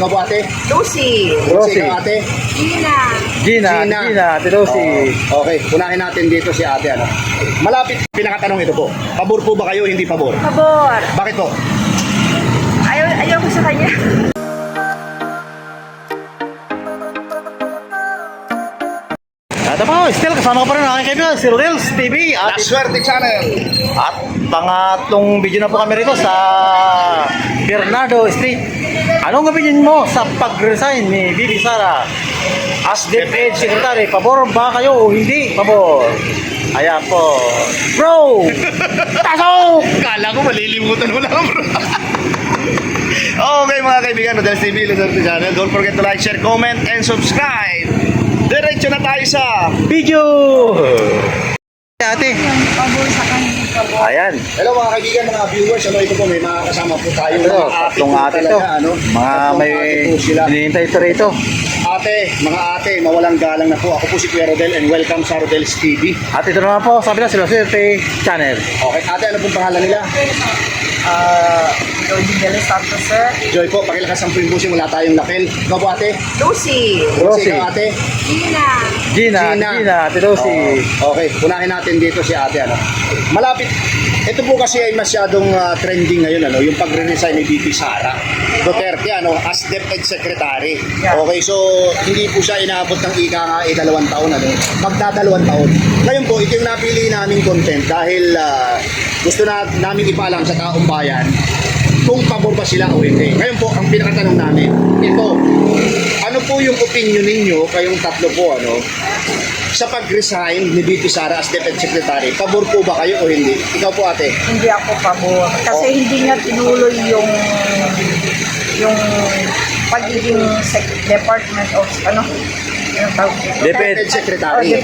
Ikaw po ate? Lucy. Lucy. Ikaw ate? Gina. Ate Lucy. Okay, unahin natin dito si ate. Ano? Malapit, pinakatanong ito po. Pabor po ba kayo o hindi pabor? Pabor. Bakit po? Ayaw ko sa kanya. Ito po, still kasama ko pa rin ang aking kaibigan, si Rodels TV. La Suerte Channel. At pangatlong video na po kami rito sa Bernardo Street. Anong opinion mo sa pag-resign ni Bibi Sara as DepEd Secretary? Pabor ba kayo o hindi pabor? Ayan po. Bro! Pasok! Kala ko malilimutan mo lang, bro. Okay mga kaibigan, Rodels TV, La Suerte Channel. Don't forget to like, share, comment, and subscribe. Diretso na tayo sa Video! Ate. Pabor sa kanya. Pabor. Ayan. hello mga kaibigan, mga viewers. Ano ito po, may mga kasama po tayo. Ito, tatlong ate to. Ano? Mga Tatlong may ate po sila. hinihintay ito rito. Ate, mga ate, mawalang galang na po. Ako po si Kuya Rodel and welcome sa Rodel's TV. At ito naman po, sabi na si La Suerte Channel. Okay, ate, ano pong pangalan nila? Joy de los Santos, sir. Joy po, pakilakas ang po yung busi, wala tayong lapel. Ikaw po ate? Lucy. Lucy. Ikaw ate? Gina. Gina, Ate Lucy. Okay, unahin natin dito si ate. Ano? Malapit. Ito po kasi ay masyadong trending ngayon, ano, yung pagre-resign ni VP Sara Duterte, ano, as DepEd Secretary. Yeah. Okay, so hindi po siya inaabot ng ika nga 2 taon, ano, magdadalawang taon. Ngayon po, ito yung napili naming content dahil gusto namin ipaalam sa taong bayan kung pabor ba sila o hindi. Ngayon po, ang pinakatanong namin, ito, ano po yung opinion ninyo, kayong tatlo po, ano, sa pag-resign ni VP Sara as DepEd Secretary? Pabor po ba kayo o hindi? Ikaw po ate. Hindi ako pabor. Kasi hindi niya tinuloy yung pagiging Department of DepEd Secretary.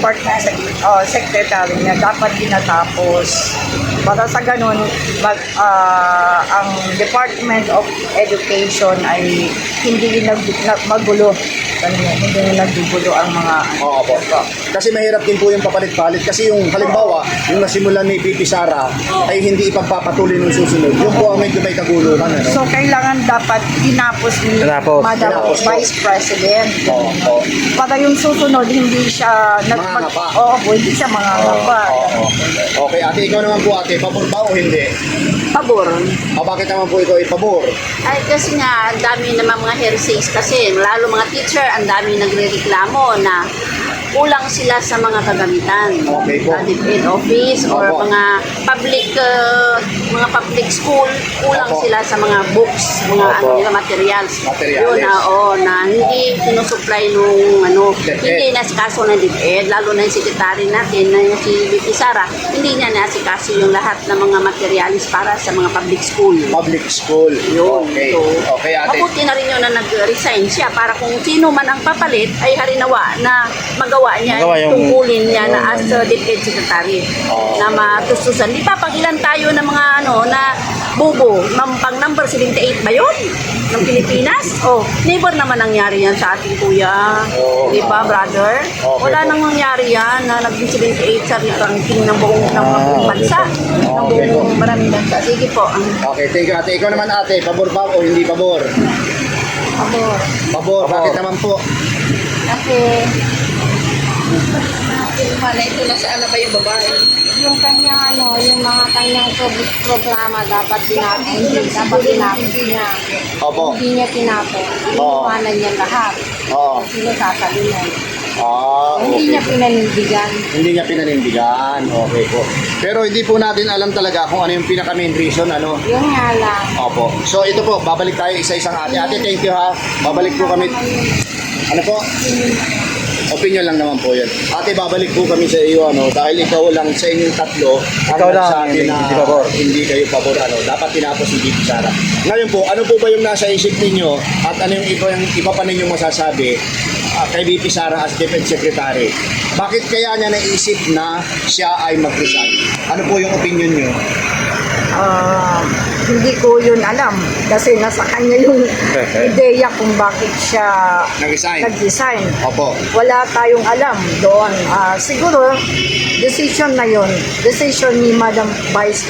Secretary niya dapat dinatapos. Para sa ganun, ang Department of Education ay hindi magulo. Hindi nagdugulo ang mga Oo po. Kasi mahirap din po yung papalit-palit. Kasi yung halimbawa, yung nasimulan ni VP Sara ay hindi ipagpapatuloy ng susunod. Yung po ang medyo may kaguluhan. Ano? So, kailangan dapat tinapos ni Tinapos. Madam Tinapos po. Vice President. Oo. Para yung susunod, hindi siya Mangangapa. hindi siya mangangapa. Oo. Okay, ate, ikaw naman po ate, pabor ba o hindi? Pabor. O bakit naman po ikaw ay pabor? Ay kasi nga, ang dami naman mga heresies kasi, lalo mga teacher, ang dami nagre-reklamo na kulang sila sa mga kagamitan. Okay po. Sa DepEd office or Opo. mga public school, kulang Opo. sila sa mga books, mga Opo. materials. Materials. Yun na hindi sinusupply nung DepEd. hindi nasikaso ng DepEd, lalo na yung secretary natin na si VP Sara, hindi niya nasikaso yung lahat ng mga materials para sa mga public school. Public school. Yun. Okay. So, Okay, ate. mabuti na rin yun na nag-resign siya para kung sino man ang papalit ay harinawa na magawa niya Magawa yung- tungkulin niya na as DepEd Secretary na matustusan. Di ba pag ilan tayo ng mga na bubo, pang number 78 ba yun? Ng Pilipinas? Oh, never naman nangyari yan sa ating kuya. Oo. Di ba, brother? Okay Wala po. nang nangyari yan na naging 78 sa ranking ng buong bansa. Ng Okay po. buong maraming bansa. Sige po. Okay, thank you ate. Ikaw naman ate, pabor ba o hindi pabor? Pabor. Pabor. Bakit naman po? Kasi Ito na sa ba yung babae? yung kanyang yung mga kanyang programa dapat tinapos niya. Opo. Hindi niya tinapos. Oo. Iniwanan niya lahat. Oo. Sino sasabihin? Okay. Hindi niya pinanindigan. Hindi niya pinanindigan. Okay po. Pero hindi po natin alam talaga kung ano yung pinaka-main reason, ano. Yun nga lang. Opo. So ito po, babalik tayo isa-isang ate. Ate, thank you ha. Babalik po kami. Ano po? Opinion lang naman po yun. Ate, babalik po kami sa iyo, ano, dahil ikaw lang sa inyong tatlo Ikaw lang, nagsabi hindi na pabor. hindi kayo pabor, ano, dapat tinapos si VP Sara. Ngayon po, ano po ba yung nasa isip ninyo at ano yung iba pa ninyong masasabi kay VP Sara as DepEd Secretary? Bakit kaya niya naisip na siya ay mag-resign? Ano po yung opinion niyo? hindi ko yun alam. Kasi nasa kanya yung ideya kung bakit siya Nag-resign. nag-design. Opo. Wala tayong alam doon. Siguro, decision na yun. Decision ni Madam Vice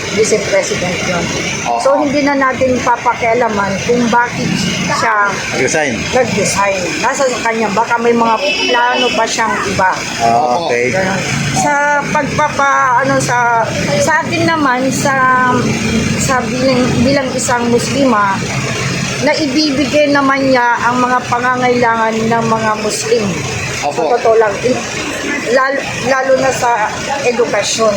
President yun. Oo. So, hindi na natin papakialaman kung bakit siya Resign. nag-design. Nasa kanya. Baka may mga plano pa siyang iba. Okay. Ganun. Sa sa akin naman sa bilang isang Muslima na ibibigay naman niya ang mga pangangailangan ng mga Muslim. Opo. Sa totoo lang, lalo na sa edukasyon.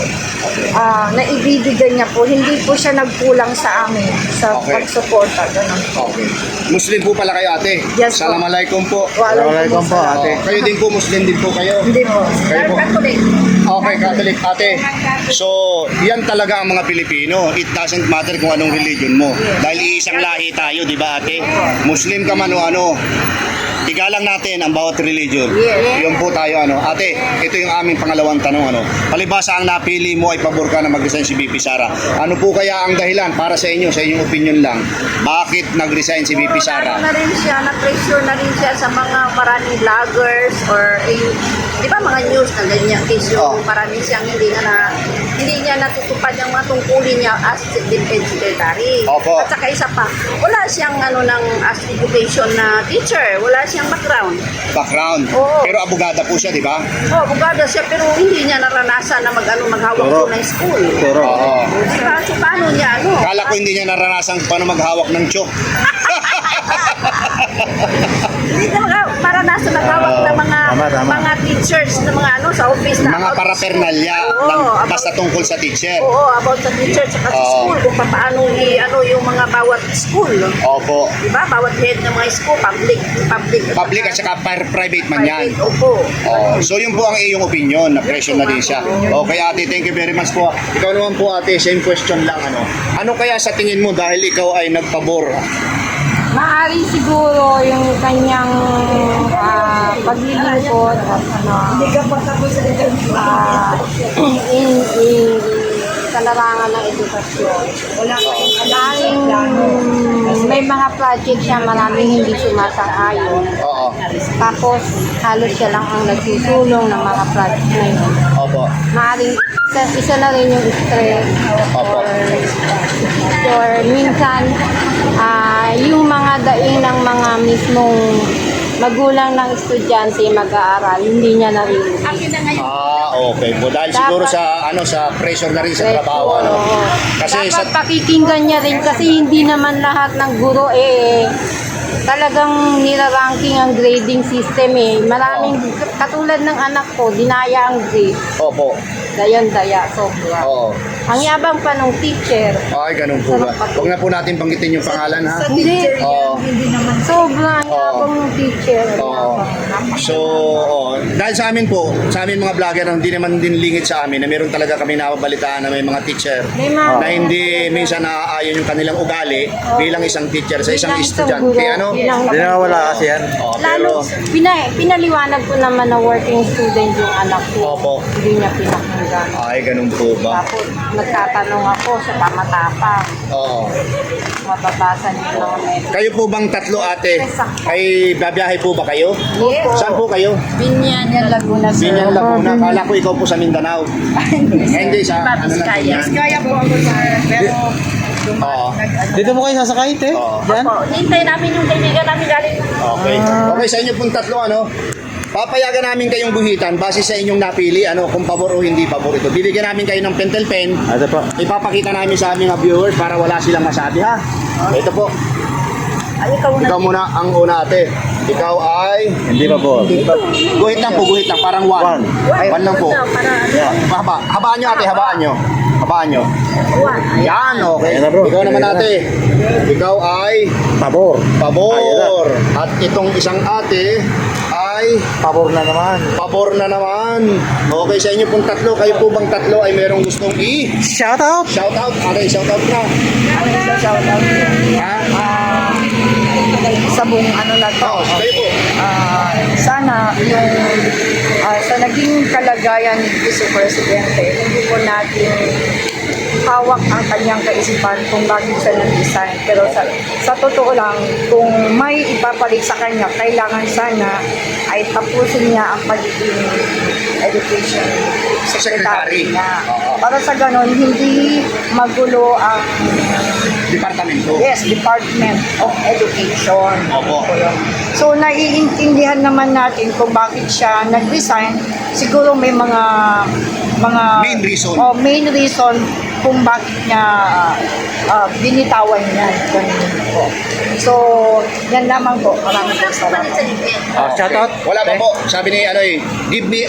Na ibibigay niya po, hindi po siya nagkulang sa amin sa Okay. pagsuporta. Ganun. Okay. Muslim po pala kayo, ate? Yes po. Assalamualaikum po. Assalamualaikum po, ate. Kayo din po, Muslim din po kayo? Hindi po. Kayo po? Catholic. Okay, Catholic ate. So, yan talaga ang mga Pilipino. It doesn't matter kung anong religion mo. Dahil iisang lahi tayo, di ba ate? Muslim ka man o ano. Igalang natin ang bawat religion. Yes. Yun po tayo, ano. Ate, ito yung aming pangalawang tanong, ano. Palibasa ang napili mo ay pabor ka na mag-resign si VP Sara. Ano po kaya ang dahilan para sa inyong opinion lang? Bakit nag-resign si VP Sara? Ano na rin siya, na-pressure na rin siya sa mga maraming vloggers or di ba mga news na ganyan case yung marami siyang hindi niya natutupad yung mga tungkulin niya as defense secretary. Opo. At saka isa pa, wala siyang as education na teacher, wala siyang background. Background. Oo. Pero abogada po siya, di ba? Oh, abogado siya pero hindi niya naranasan na maghawak Turo. po ng school. Oo. So, paano niya Kala ko hindi niya naranasan paano maghawak ng chok. Hindi na maranasan maghawak ng Tama. mga teachers na mga sa office na Mga parapernalya Oo, ng about- basta tungkol sa teacher. Oo, about sa teacher at sa Oo. school, kung paano yung mga bawat school. Opo. Diba? Bawat head ng mga school, public. Public at saka private man yan. Private, opo. Oh, so yun po ang iyong opinion, na pressure na din siya. Okay ate, thank you very much po. Ikaw naman po ate, same question lang ano. Ano kaya sa tingin mo dahil ikaw ay nagpabor? Maaari siguro yung kanyang paglilingkod at sa larangan ng edukasyon. Maaaring may mga project siya, maraming hindi sumasang-ayon. Oo. Tapos halos siya lang ang nagsusulong ng mga project na yun. Opo. Maaaring isa na rin yung stress Opo. or minsan yung mga daing ng mga mismong magulang ng estudyante mag-aaral, hindi niya narinig. Okay po. Dahil siguro sa pressure na rin sa trabaho ano. Kasi Dapat pakikinggan niya rin kasi hindi naman lahat ng guro talagang niraranking ang grading system Maraming, katulad ng anak ko, dinaya ang grade. Opo. Dayan-daya, sobra. Oo. Ang yabang pa nung teacher. Ay, ganun po ba? Huwag na po natin banggitin yung pangalan ha. Hindi. Oo. Sobra ang yabang ng teacher. Oo. So, dahil sa amin po, sa amin mga vlogger, hindi naman din lingit sa amin na meron talaga kami napabalitaan na may mga teacher May mga- na hindi minsan naaayon yung kanilang ugali bilang isang teacher sa isang Bilang estudyante. guro, Ano? bilang- Hindi na wala kasi yan. Lalo, pinaliwanag ko naman na working student yung anak ko. Opo. Hindi niya pinakinggan. Ay, ganun po ba? Tapos, nagtatanong ako sa tama-tapa. Oo. Mababasa niyo yung mga message. Kayo po bang tatlo ate? Ay, babiyahe po ba kayo? Yes. Saan po kayo? Binyan, Laguna, sir. Binyan Laguna. Kala ko ikaw po sa Mindanao. Hindi sa ano na po yan. Kaya po ako, sir. Pero, Oo. Dito mo kayo sasakay, te? Oo. Diyan? Opo, hintay namin yung kaibigan namin galing. Okay. Okay, sa inyo pong tatlo, ano? Papayagan namin kayong buhitan base sa inyong napili, ano, kung pabor o hindi pabor ito. Bibigyan namin kayo ng pentel pen. Ito po. Ipapakita namin sa aming mga viewers para wala silang masabi, ha? Ito po. Ay, Ikaw muna ang una, ate. Ikaw ay... Hindi pa po. Guhit lang po, guhit lang. Parang one. One. One lang po. Yeah. Haba. Habaan nyo, ate. Habaan nyo. Habaan nyo. Yan, okay. Ayan na, bro. Ikaw naman, Ayan na. ate. Ikaw ay... Pabor. Pabor. At itong isang ate ay... Pabor na naman. Pabor na naman. Okay, sa inyo pong tatlo, kayo po bang tatlo ay merong gustong Shout out! shout out? Okay, shout out na. Ha? sa buong ano na to. Oo, kayo po. Sana yung sa naging kalagayan ni Vice Presidente, hindi po natin hawak ang kanyang kaisipan kung bakit siya nag-resign. Pero sa totoo lang, kung may ipapalit sa kanya, kailangan sana ay tapusin niya ang pagiging education secretary niya. Para sa ganon, hindi magulo ang Departamento. Department of Education. Opo. So, naiintindihan naman natin kung bakit siya nag-resign. Siguro may mga Main reason. main reason kung bakit niya binitawan niya. Ganun po. So, yan lamang po. Maraming po salamat. Shout out. Wala pa po. Sabi ni give me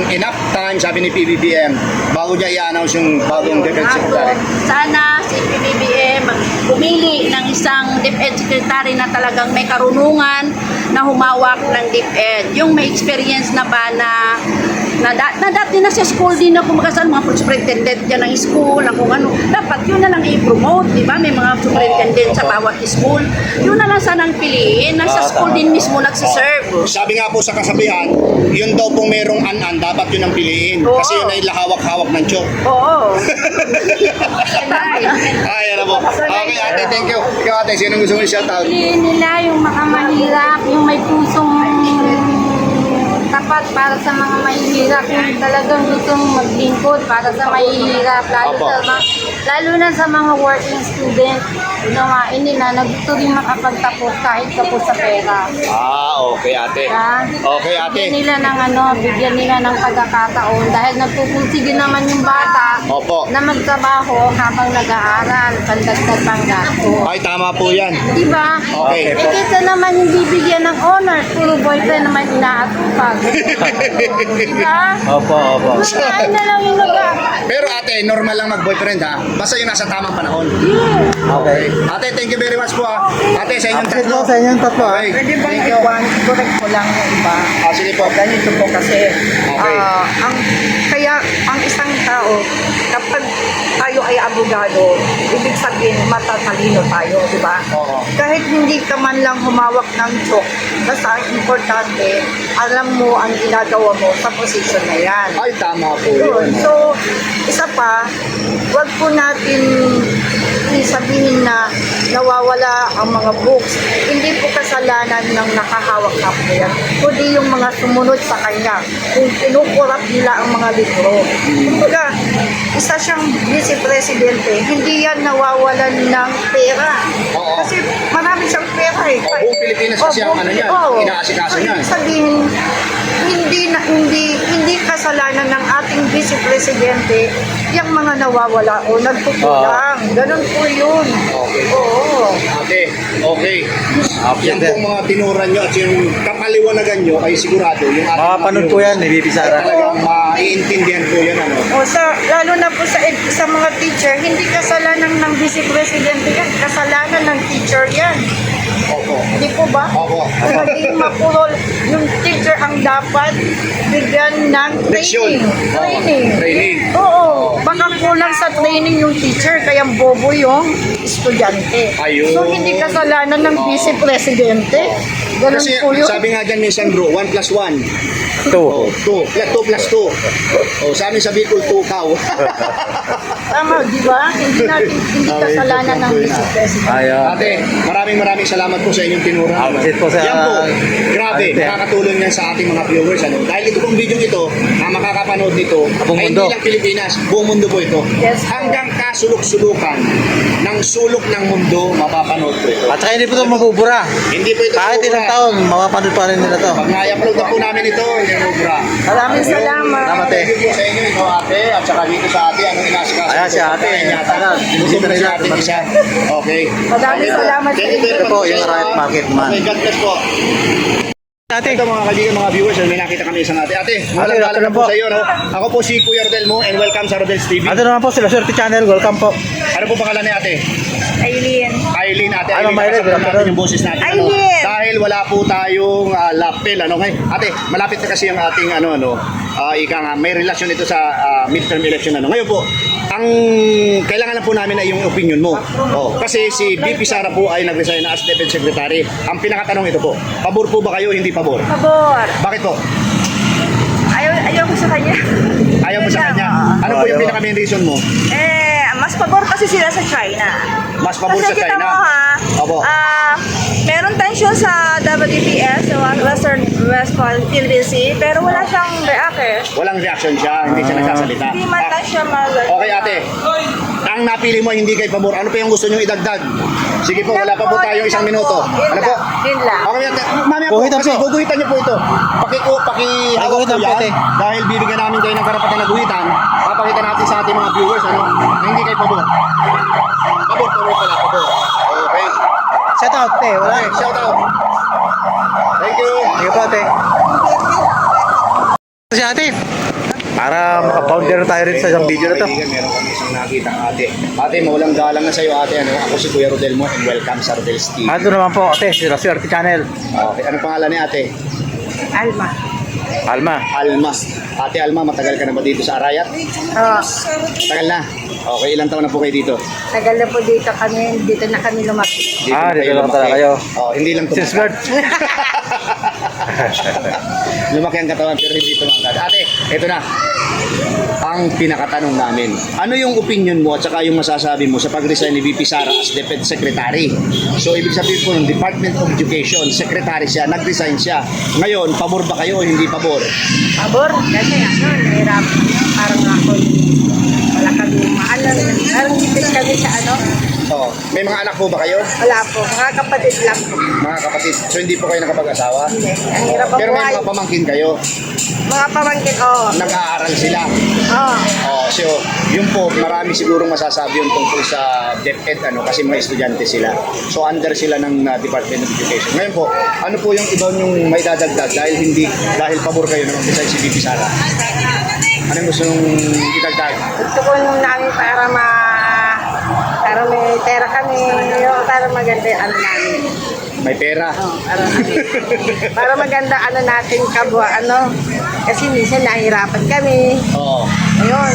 enough time, sabi ni PBBM, bago niya i-announce yung bagong Defense Secretary. Sana si PBBM pumili ng isang DepEd Secretary na talagang may karunungan na humawak ng DepEd. Yung may experience na ba na dati na sa school din na kumakasan mga superintendent dyan ng school, ang kung ano. Dapat yun na lang i-promote, di ba? May mga superintendent sa bawat school. Yun na lang sanang piliin. Nasa school din mismo nagsiserve. Sabi nga po sa kasabihan, yun daw pong merong an-an, dapat yun ang piliin. Oo. Kasi yun ay lahawak-hawak ng chok. Oo. Ay, ano po. Okay, ate, thank you. Ikaw, ate, sino gusto mo i-shout out? Piliin nila yung mga mahirap, yung may pusong tapat para sa mga mahihirap, yung talagang gustong maglingkod para sa mahihirap, Opo. lalo na sa mga working student, unawain nila na gusto rin makapagtapos kahit tapos sa pera. Okay, ate. Ha? Okay, ate. Bigyan nila ng pagkakataon dahil nagpupursige naman yung bata Opo. na magtrabaho habang nag-aaral, pandagdag pang gasto. Ay, tama po yan. Diba? Okay. Eh kaysa naman hindi bigyan ng honors, puro boyfriend naman inaatupag. Diba? Opo. Ay na lang yung Pero ate, normal lang mag-boyfriend ha. Basta yung nasa tamang panahon. Okay. Ate, thank you very much po ha. Ate, sa inyong Update tatlo. po sa inyong tatlo. Okay. Pwede bang Thank you. correct ko lang yung iba? Sige po. Ganito po kasi, Okay. ang isang tao, kapag tayo ay abogado, ibig sabihin matatalino tayo, di ba? Oo. Kahit hindi ka man lang humawak ng chok, basta ang importante, alam mo ang ginagawa mo sa posisyon na yan. Ay, tama po Yun. yun. So, isa pa, wag po natin sabihin na nawawala ang mga books. Hindi po kasalanan ng nakahawak na po yan, kundi yung mga sumunod sa kanya. Kung kinukurap nila ang mga libro. Kumbaga, isa siyang vice-presidente, hindi yan nawawalan ng pera. Oo. Kasi marami siyang pera eh. Buong Pilipinas kasi ang ano yan, Oo. inaasikaso niyan. Ibig sabihin, hindi kasalanan ng ating vice-presidente yung mga nawawala o nagkukulang. Ganun po yun. Okay. Oo. Ate, okay. Yan Update. pong mga tinuran nyo at yung kapaliwanagan nyo ay sigurado yung ating Makapanood po yan ni Bibi Sara. Talagang maiintindihan po yan. Ano? Lalo na po sa mga teacher, hindi kasalanan ng vice-presidente yan. Kasalanan ng teacher yan. Opo. Hindi po ba? Opo. Naging mapurol. Yung teacher ang dapat bigyan ng Leksyon. training. Training. Oo. Baka kulang sa training yung teacher, kaya bobo yung estudyante. Ayun. So, hindi kasalanan ng vice-presidente. Ganun Kasi po yun. sabi nga dyan minsan bro, 1 plus 1. 2. Oh, 2. 2 plus 2. Oh, sa amin sa Bicol, 2 cow. Tama, di ba? Hindi kasalanan ng vice-presidente. Ayun. Ate, maraming salamat po sa inyong tinura. Update po sa- Yan po, grabe, Ate. makakatulong yan sa ating mga viewers. Ano? Dahil ito pong video ito, na makakapanood nito, Buong ay mundo. hindi lang Pilipinas, buong mundo po ito. Yes. Hanggang kasulok-sulukan ng sulok ng mundo, mapapanood po ito. At saka hindi po ito mabubura. Hindi po ito Kahit mabubura. ilang taon, mapapanood pa rin nila to. Pag na-upload na po namin ito, hindi mabubura. Maraming salamat. Salamat, eh. Thank you po sa inyo, ito ate, at saka dito sa ate, anong inasikaso? Ayan si ate. Ayan, Gusto binusita mo rin si natin. ate isa. Okay. Maraming salamat Thank sa you very Ito po, much. yung Riot Market Man. Okay, God bless po. Ate, Ito mga kaibigan, mga viewers, may nakita kami isang ate. Ate, walang galang na afternoon po po. sa iyo. No? Ako po si Kuya Rodel Mo and welcome sa Rodel's TV. Ito naman po sila, Swerte Channel. Welcome po. Ano po pangalan ni ate? Aileen. Aileen, ate. Ay, Aileen, Ma'am Aileen, nakasama good natin afternoon. yung boses natin. Aileen! Dahil dahil wala po tayong lapel, ano kay ate, malapit na kasi ang ating ika nga, may relasyon ito sa midterm election, ano. Ngayon po, ang kailangan lang po namin ay yung opinion mo. Kasi si VP Sara po ay nag-resign na as DepEd Secretary. Ang pinakatanong ito po, pabor po ba kayo o hindi pabor? Pabor. Bakit po? Ayaw ko sa kanya. Ayaw mo sa kanya? Ano po yung pinaka main reason mo? Mas pabor kasi sila sa China. Mas pabor sa Kasi kita China? mo ha, Opo. meron tension sa WPS, sa West Philippine Sea, pero wala siyang react eh. Walang reaction siya, hindi siya nagsasalita. Hindi man lang siya Okay ate, ang napili mo hindi kay pabor, ano pa yung gusto nyo idagdag? Sige po, wala pa po tayong isang minuto. Ano po? Yun lang. Okay, ate. Mamaya po, Guhitan kasi po. guguhitan niyo po ito. Pakihawak po Guhitan po, yan. ate. Dahil bibigyan namin kayo ng karapatan na guhitan, papakita natin sa ating mga viewers, na hindi kay pabor. Pabor pala, pabor. Okay. Shout out, te. Wala. Okay, shout out. Thank you. Sige po, ate. Si ate. Para maka-founder tayo rin sa isang video na to. Kaibigan, meron kami isang nakita ng ate. Ate, mawalang galang na sa'yo ate. Ako si Kuya Rodel mo and welcome sa Rodel's TV. Ito naman po, ate, si Swerte Channel. Okay, anong pangalan ni ate? Alma. Alma. Alma. Ate Alma, matagal ka na ba dito sa Arayat? Matagal na. Okay, ilang taon na po kayo dito? Tagal na po dito na kami lumaki. Dito Ah, na dito kayo lang lumaki. talaga kayo. Hindi lang Since tumatag. birth. Lumaki ang katawan pero hindi tumangkad. Ate, ito na. Ang pinakatanong namin. Ano yung opinion mo at saka yung masasabi mo sa pag-resign ni VP Sara as DepEd Secretary? So, ibig sabihin po ng Department of Education, Secretary siya, nag-resign siya. Ngayon, pabor ba kayo o hindi pabor? Pabor, kasi nahirap. Parang ako, wala kami maalam. Parang hipit kami sa Oo. May mga anak po ba kayo? wala po, mga kapatid lang po. Mga kapatid. So, hindi po kayo nakapag-asawa? Hindi, ang hirap ang Pero may buhay. mga pamangkin kayo. Mga pamangkin, Nag-aaral sila. Oo. So, yun po, marami sigurong masasabi yung tungkol sa DepEd, kasi mga estudyante sila. So, under sila ng Department of Education. Ngayon po, ano po yung iba yung may dadagdag dahil pabor kayo ng design si VP Sara? Ano yung gusto nung idagdag? Gusto ko nung namin para may pera kami, para maganda yung namin. May pera. Para maganda natin kabwa, kasi minsan nahihirapan kami. Oo. Ayun.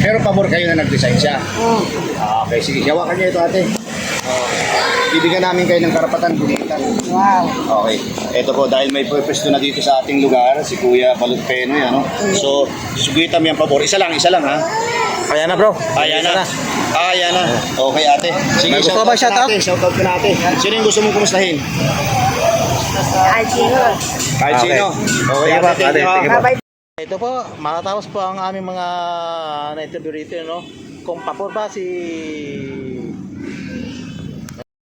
Pero pabor kayo na nag-design siya. Okay, sige. Hawakan niyo ito, ate. Bibigyan namin kayo ng karapatan gumitan. Wow. Okay. Ito po, dahil may purpose na dito sa ating lugar, si Kuya Balot Penoy, So, suguitan mo yung pabor. Isa lang, ha? Ayan na, bro. Ayan na. Ayan na. Okay, ate. Sige, May gusto ka ba shoutout? Shoutout ka natin. Sino yung gusto mong kumustahin? Ay, sino? Kahit Okay. sino. Okay, Sige po, ate. Thank you, ate. Sige ha. po. Bye-bye. Ito po, matatapos po ang aming mga na-interview rito, kung pabor ba si...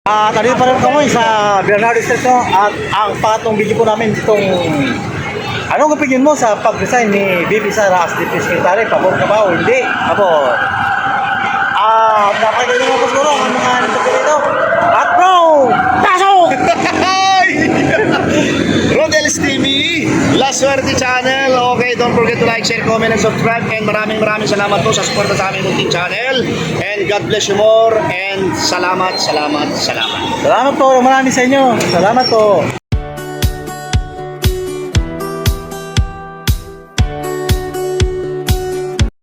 Tayo pa rin kami sa Bernardo Street, at ang pangatlong video po namin itong anong opinion mo sa pag-resign ni VP Sara as Deputy Secretary? Pabor ka ba o hindi? Pabor. Napakagaling mo po siguro ang mga nito dito. At bro, pasok! Rodel's TV, La Suerte Channel. Okay, don't forget to like, share, comment, and subscribe. And maraming salamat po sa support sa aming munting channel. And God bless you more. And salamat. Salamat po, marami sa inyo. Salamat po.